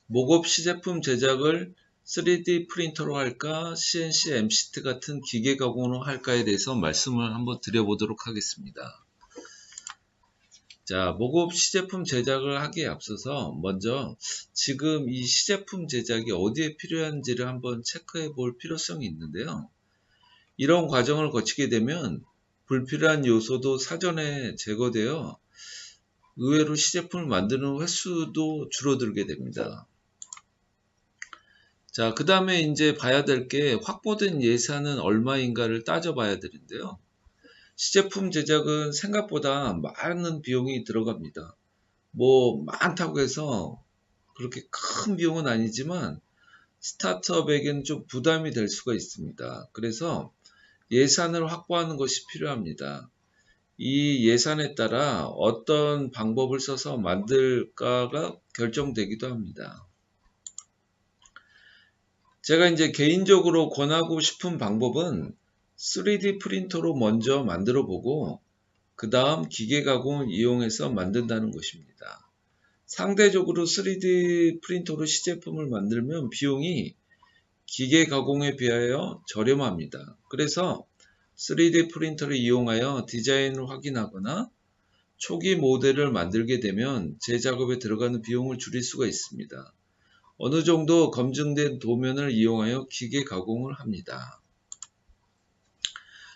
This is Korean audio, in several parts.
모급 시제품 제작을 3D 프린터로 할까, CNC MCT 같은 기계 가공으로 할까에 대해서 말씀을 한번 드려보도록 하겠습니다. 자, 모급 시제품 제작을 하기에 앞서서 먼저 지금 이 시제품 제작이 어디에 필요한지를 한번 체크해 볼 필요성이 있는데요. 이런 과정을 거치게 되면 불필요한 요소도 사전에 제거되어 의외로 시제품을 만드는 횟수도 줄어들게 됩니다. 자, 그 다음에 이제 봐야 될 게 확보된 예산은 얼마인가를 따져봐야 되는데요. 시제품 제작은 생각보다 많은 비용이 들어갑니다. 뭐 많다고 해서 그렇게 큰 비용은 아니지만 스타트업에게는 좀 부담이 될 수가 있습니다. 그래서 예산을 확보하는 것이 필요합니다. 이 예산에 따라 어떤 방법을 써서 만들까가 결정되기도 합니다. 제가 이제 개인적으로 권하고 싶은 방법은 3D 프린터로 먼저 만들어 보고 그 다음 기계 가공을 이용해서 만든다는 것입니다. 상대적으로 3D 프린터로 시제품을 만들면 비용이 기계 가공에 비하여 저렴합니다. 그래서 3D 프린터를 이용하여 디자인을 확인하거나 초기 모델을 만들게 되면 제 작업에 들어가는 비용을 줄일 수가 있습니다. 어느 정도 검증된 도면을 이용하여 기계 가공을 합니다.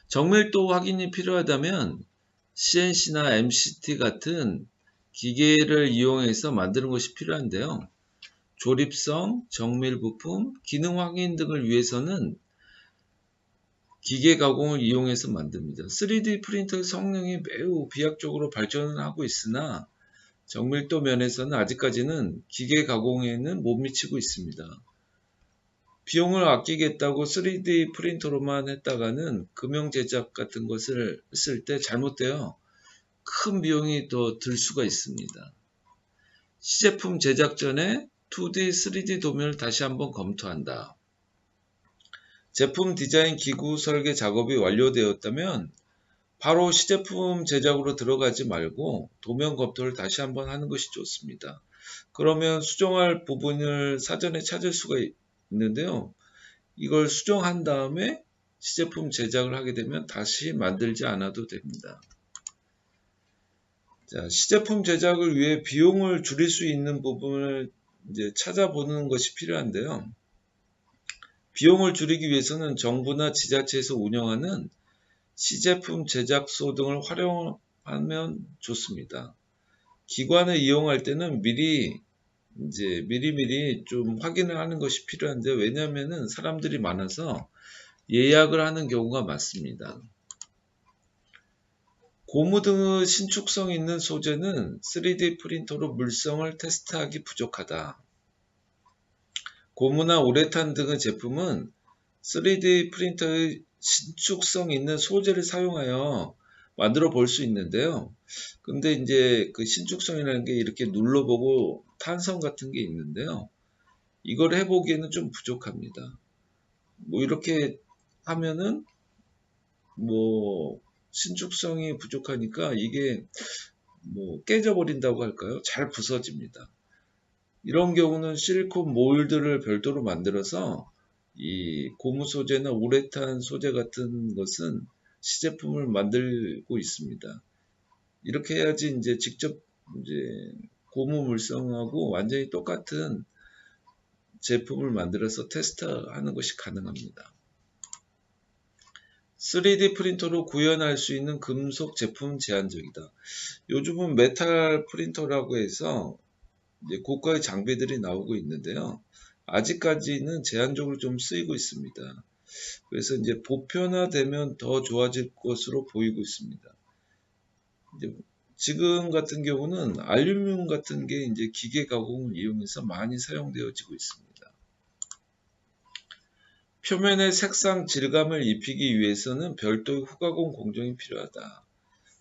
정밀도 확인이 필요하다면 CNC나 MCT 같은 기계를 이용해서 만드는 것이 필요한데요. 조립성, 정밀 부품, 기능 확인 등을 위해서는 기계 가공을 이용해서 만듭니다. 3D 프린터의 성능이 매우 비약적으로 발전하고 있으나 정밀도 면에서는 아직까지는 기계 가공에는 못 미치고 있습니다. 비용을 아끼겠다고 3D 프린터로만 했다가는 금형 제작 같은 것을 쓸 때 잘못되어 큰 비용이 더 들 수가 있습니다. 시제품 제작 전에 2D, 3D 도면을 다시 한번 검토한다. 제품 디자인 기구 설계 작업이 완료되었다면 바로 시제품 제작으로 들어가지 말고 도면 검토를 다시 한번 하는 것이 좋습니다. 그러면 수정할 부분을 사전에 찾을 수가 있는데요. 이걸 수정한 다음에 시제품 제작을 하게 되면 다시 만들지 않아도 됩니다. 자, 시제품 제작을 위해 비용을 줄일 수 있는 부분을 이제 찾아보는 것이 필요한데요. 비용을 줄이기 위해서는 정부나 지자체에서 운영하는 시제품 제작소 등을 활용하면 좋습니다. 기관을 이용할 때는 미리 좀 확인을 하는 것이 필요한데, 왜냐하면 사람들이 많아서 예약을 하는 경우가 많습니다. 고무 등의 신축성 있는 소재는 3D 프린터로 물성을 테스트하기 부족하다. 고무나 우레탄 등의 제품은 3D 프린터의 신축성 있는 소재를 사용하여 만들어 볼 수 있는데요. 근데 이제 그 신축성이라는 게 이렇게 눌러보고 탄성 같은 게 있는데요. 이걸 해보기에는 좀 부족합니다. 뭐 이렇게 하면은 뭐 신축성이 부족하니까 이게 뭐 깨져버린다고 할까요? 잘 부서집니다. 이런 경우는 실리콘 몰드를 별도로 만들어서 이 고무 소재나 우레탄 소재 같은 것은 시제품을 만들고 있습니다. 이렇게 해야지 이제 직접 이제 고무 물성하고 완전히 똑같은 제품을 만들어서 테스트하는 것이 가능합니다. 3D 프린터로 구현할 수 있는 금속 제품 제한적이다. 요즘은 메탈 프린터라고 해서 이제 고가의 장비들이 나오고 있는데요. 아직까지는 제한적으로 좀 쓰이고 있습니다. 그래서 이제 보편화되면 더 좋아질 것으로 보이고 있습니다. 이제 지금 같은 경우는 알루미늄 같은 게 이제 기계 가공을 이용해서 많이 사용되어지고 있습니다. 표면에 색상 질감을 입히기 위해서는 별도의 후가공 공정이 필요하다.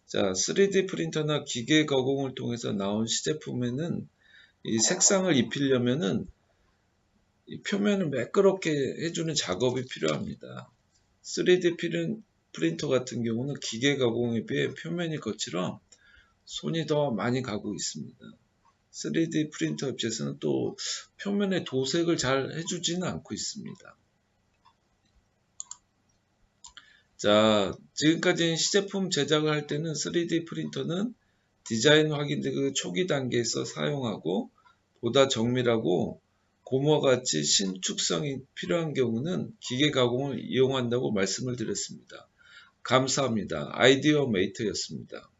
자, 3D 프린터나 기계 가공을 통해서 나온 시제품에는 이 색상을 입히려면은 이 표면을 매끄럽게 해주는 작업이 필요합니다. 3D 프린터 같은 경우는 기계 가공에 비해 표면이 거칠어 손이 더 많이 가고 있습니다. 3D 프린터 업체에서는 또 표면에 도색을 잘 해주지는 않고 있습니다. 자, 지금까지 시제품 제작을 할 때는 3D 프린터는 디자인 확인 등 초기 단계에서 사용하고 보다 정밀하고 고무와 같이 신축성이 필요한 경우는 기계 가공을 이용한다고 말씀을 드렸습니다. 감사합니다. 아이디어 메이터였습니다.